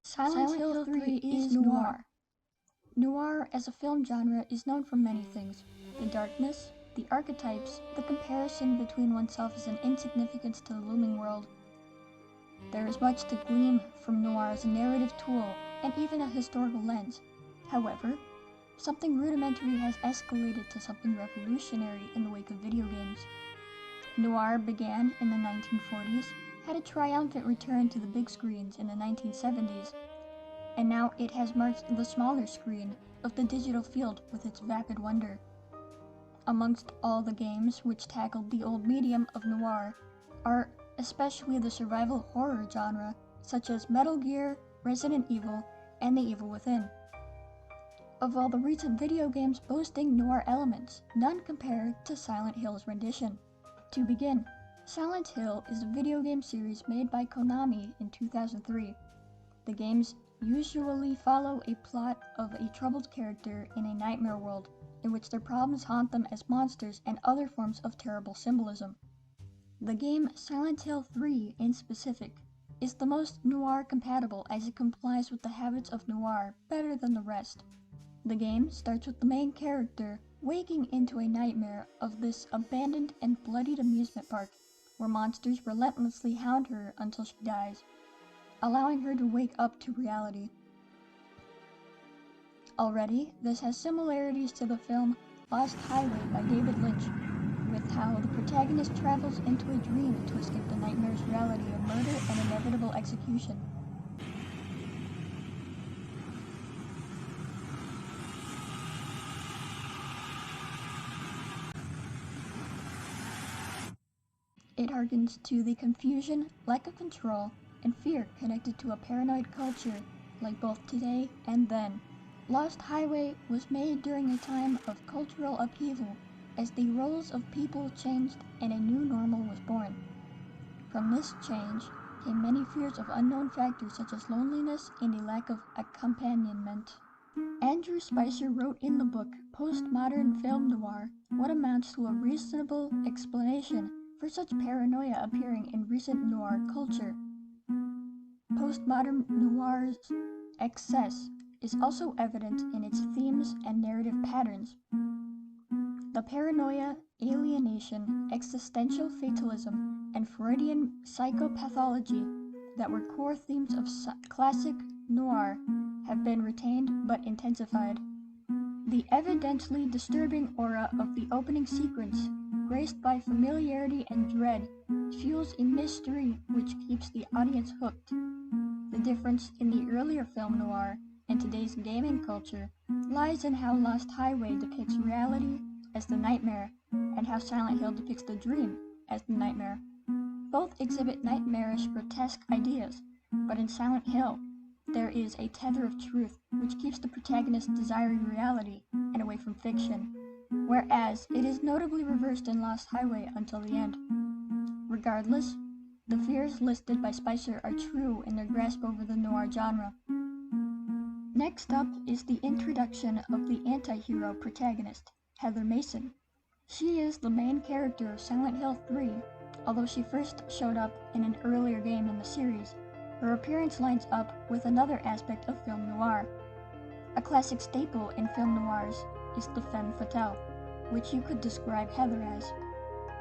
Silent Hill 3 is noir. Noir as a film genre is known for many things: the darkness, the archetypes, the comparison between oneself as an insignificance to the looming world. There is much to glean from noir as a narrative tool and even a historical lens. However, something rudimentary has escalated to something revolutionary in the wake of video games. Noir began in the 1940s, had a triumphant return to the big screens in the 1970s, and now it has marked the smaller screen of the digital field with its vapid wonder. Amongst all the games which tackled the old medium of noir are especially the survival horror genre, such as Metal Gear, Resident Evil, and The Evil Within. Of all the recent video games boasting noir elements, none compare to Silent Hill's rendition. To begin, Silent Hill is a video game series made by Konami in 2003. The games usually follow a plot of a troubled character in a nightmare world in which their problems haunt them as monsters and other forms of terrible symbolism. The game Silent Hill 3 in specific is the most noir compatible as it complies with the habits of noir better than the rest. The game starts with the main character waking into a nightmare of this abandoned and bloodied amusement park where monsters relentlessly hound her until she dies, allowing her to wake up to reality. Already, this has similarities to the film Lost Highway by David Lynch, with how the protagonist travels into a dream to escape the nightmare's reality of murder and inevitable execution. It harkens to the confusion, lack of control, and fear connected to a paranoid culture, like both today and then. Lost Highway was made during a time of cultural upheaval, as the roles of people changed and a new normal was born. From this change came many fears of unknown factors such as loneliness and a lack of accompaniment. Andrew Spicer wrote in the book Postmodern Film Noir what amounts to a reasonable explanation for such paranoia appearing in recent noir culture. Postmodern noir's excess is also evident in its themes and narrative patterns. The paranoia, alienation, existential fatalism, and Freudian psychopathology that were core themes of classic noir have been retained but intensified. The evidently disturbing aura of the opening sequence, graced by familiarity and dread, fuels a mystery which keeps the audience hooked. The difference in the earlier film noir and today's gaming culture lies in how Lost Highway depicts reality as the nightmare, and how Silent Hill depicts the dream as the nightmare. Both exhibit nightmarish, grotesque ideas, but in Silent Hill, there is a tether of truth which keeps the protagonist desiring reality and away from fiction, whereas it is notably reversed in Lost Highway until the end. Regardless, the fears listed by Spicer are true in their grasp over the noir genre. Next up is the introduction of the anti-hero protagonist, Heather Mason. She is the main character of Silent Hill 3, although she first showed up in an earlier game in the series. Her appearance lines up with another aspect of film noir. A classic staple in film noirs is the femme fatale, which you could describe Heather as.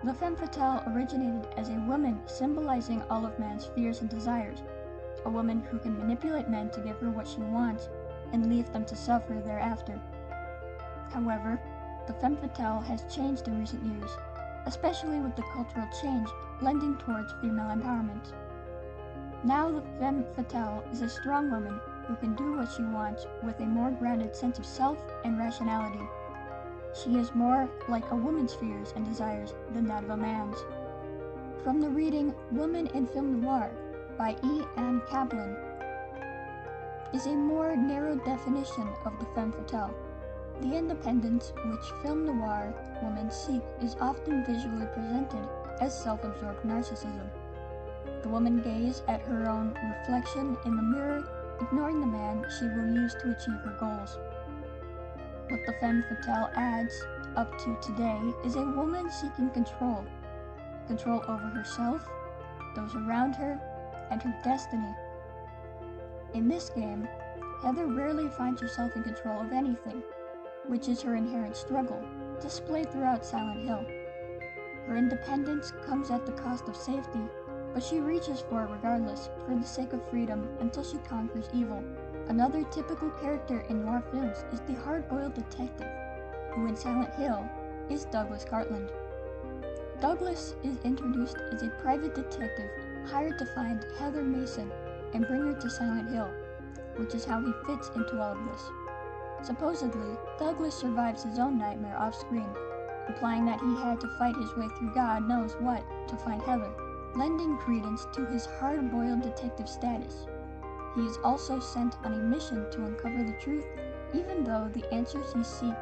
The femme fatale originated as a woman symbolizing all of man's fears and desires, a woman who can manipulate men to give her what she wants and leave them to suffer thereafter. However, the femme fatale has changed in recent years, especially with the cultural change lending towards female empowerment. Now the femme fatale is a strong woman who can do what she wants with a more grounded sense of self and rationality. She is more like a woman's fears and desires than that of a man's. From the reading Woman in Film Noir by E. Ann Kaplan is a more narrow definition of the femme fatale. The independence which film noir women seek is often visually presented as self-absorbed narcissism. The woman gazes at her own reflection in the mirror, ignoring the man she will use to achieve her goals. What the femme fatale adds up to today is a woman seeking control over herself, those around her, and her destiny. In this game, Heather rarely finds herself in control of anything, which is her inherent struggle, displayed throughout Silent Hill. Her independence comes at the cost of safety, but she reaches for it regardless, for the sake of freedom, until she conquers evil. Another typical character in noir films is the hard-boiled detective, who in Silent Hill is Douglas Gartland. Douglas is introduced as a private detective hired to find Heather Mason and bring her to Silent Hill, which is how he fits into all of this. Supposedly, Douglas survives his own nightmare off-screen, implying that he had to fight his way through God knows what to find Heather, lending credence to his hard-boiled detective status. He is also sent on a mission to uncover the truth, even though the answers he seeks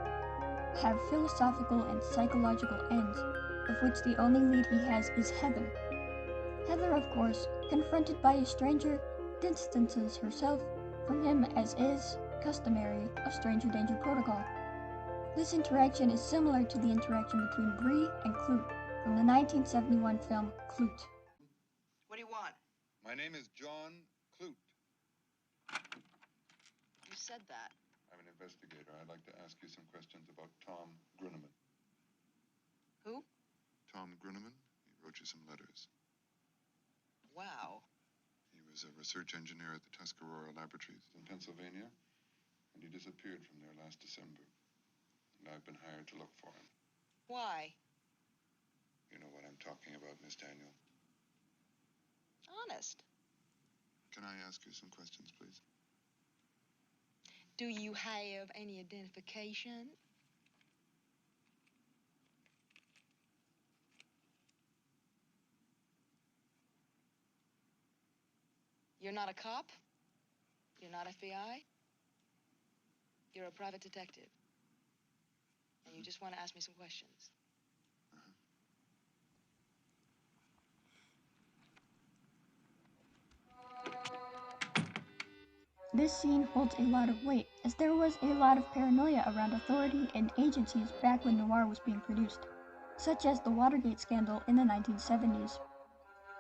have philosophical and psychological ends, of which the only lead he has is Heather. Heather, of course, confronted by a stranger, distances herself from him as is customary of Stranger Danger protocol. This interaction is similar to the interaction between Bree and Clute from the 1971 film Clute. What do you want? My name is John Clute. You said that. I'm an investigator. I'd like to ask you some questions about Tom Gruneman. Who? Tom Gruneman? He wrote you some letters. Wow. He was a research engineer at the Tuscarora Laboratories in Pennsylvania, and he disappeared from there last December. And I've been hired to look for him. Why? You know what I'm talking about, Miss Daniel. Honest. Can I ask you some questions, please? Do you have any identification? You're not a cop? You're not FBI? You're a private detective. And you just want to ask me some questions. This scene holds a lot of weight, as there was a lot of paranoia around authority and agencies back when noir was being produced, such as the Watergate scandal in the 1970s.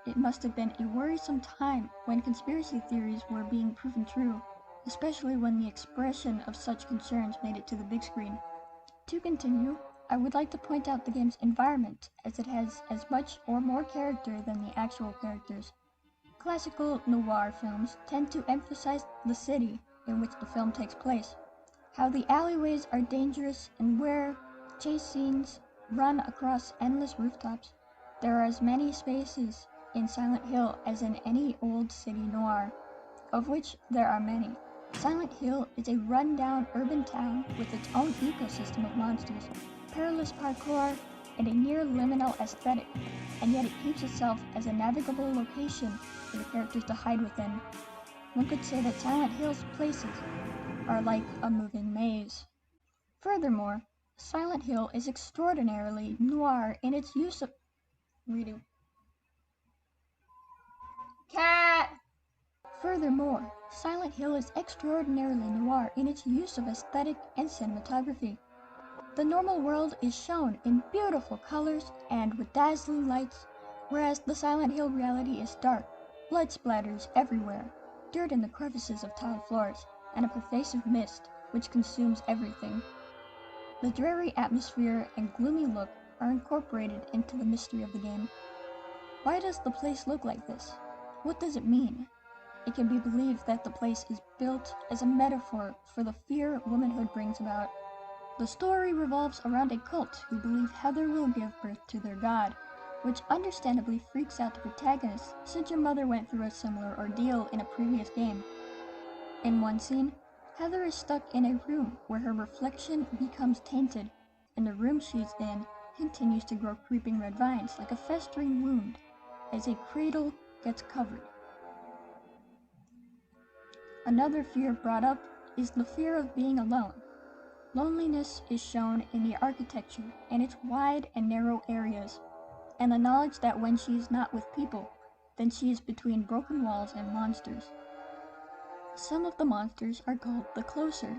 It must have been a worrisome time when conspiracy theories were being proven true, especially when the expression of such concerns made it to the big screen. To continue, I would like to point out the game's environment, as it has as much or more character than the actual characters. Classical noir films tend to emphasize the city in which the film takes place, how the alleyways are dangerous and where chase scenes run across endless rooftops. There are as many spaces in Silent Hill as in any old city noir, of which there are many. Silent Hill is a run-down urban town with its own ecosystem of monsters, perilous parkour, and a near-liminal aesthetic, and yet it keeps itself as a navigable location for the characters to hide within. One could say that Silent Hill's places are like a moving maze. Furthermore, Silent Hill is extraordinarily noir in its use of reading. Cat! Furthermore, Silent Hill is extraordinarily noir in its use of aesthetic and cinematography. The normal world is shown in beautiful colors and with dazzling lights, whereas the Silent Hill reality is dark, blood splatters everywhere, dirt in the crevices of tiled floors, and a pervasive mist which consumes everything. The dreary atmosphere and gloomy look are incorporated into the mystery of the game. Why does the place look like this? What does it mean? It can be believed that the place is built as a metaphor for the fear womanhood brings about. The story revolves around a cult who believe Heather will give birth to their god, which understandably freaks out the protagonist since your mother went through a similar ordeal in a previous game. In one scene, Heather is stuck in a room where her reflection becomes tainted, and the room she's in continues to grow creeping red vines like a festering wound as a cradle gets covered. Another fear brought up is the fear of being alone. Loneliness is shown in the architecture and its wide and narrow areas, and the knowledge that when she is not with people, then she is between broken walls and monsters. Some of the monsters are called the Closer,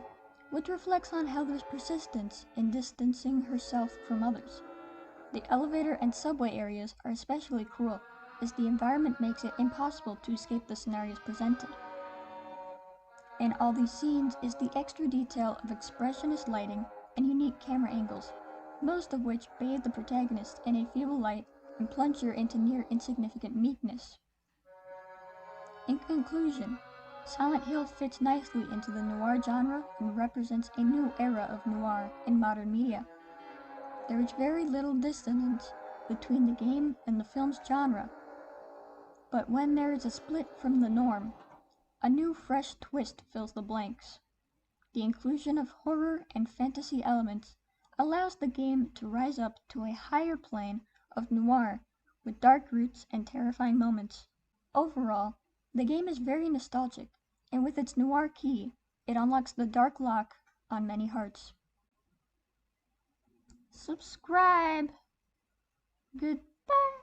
which reflects on Heather's persistence in distancing herself from others. The elevator and subway areas are especially cruel, as the environment makes it impossible to escape the scenarios presented. in all these scenes is the extra detail of expressionist lighting and unique camera angles, most of which bathe the protagonist in a feeble light and plunge her into near insignificant meekness. In conclusion, Silent Hill fits nicely into the noir genre and represents a new era of noir in modern media. There is very little dissonance between the game and the film's genre, but when there is a split from the norm, a new fresh twist fills the blanks. The inclusion of horror and fantasy elements allows the game to rise up to a higher plane of noir with dark roots and terrifying moments. Overall, the game is very nostalgic, and with its noir key, it unlocks the dark lock on many hearts. Subscribe! Goodbye!